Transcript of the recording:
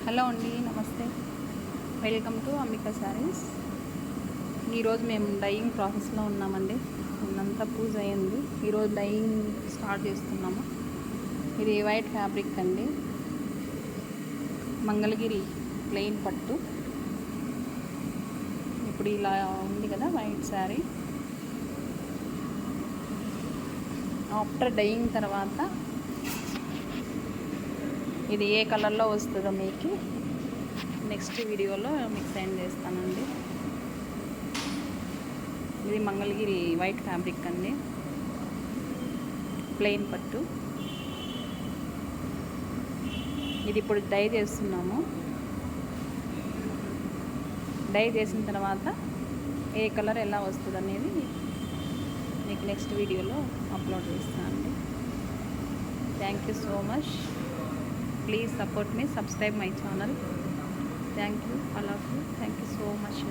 Hello అండి, నమస్తే. Welcome to Ambika saris. ఈరోజు మేము డైయింగ్ ప్రాసెస్లో ఉన్నామండి. నిన్నంతా పూజ అయింది. ఈరోజు డైయింగ్ స్టార్ట్ చేస్తున్నాము. ఇది వైట్ ఫ్యాబ్రిక్ అండి, మంగళగిరి ప్లెయిన్ పట్టు. ఇప్పుడు ఇలా ఉంది కదా వైట్ శారీ. ఆఫ్టర్ డైయింగ్ తర్వాత ఇది ఏ కలర్లో వస్తుందో మీకు నెక్స్ట్ వీడియోలో మీకు సెండ్ చేస్తానండి. ఇది మంగళగిరి వైట్ ఫ్యాబ్రిక్ అండి, ప్లెయిన్ పట్టు. ఇది ఇప్పుడు డై చేస్తున్నాము. డై చేసిన తర్వాత ఏ కలర్ ఎలా వస్తుంది అనేది మీకు నెక్స్ట్ వీడియోలో అప్లోడ్ చేస్తానండి. Thank you so much. Please support me, subscribe my channel. Thank you, all of you. Thank you so much.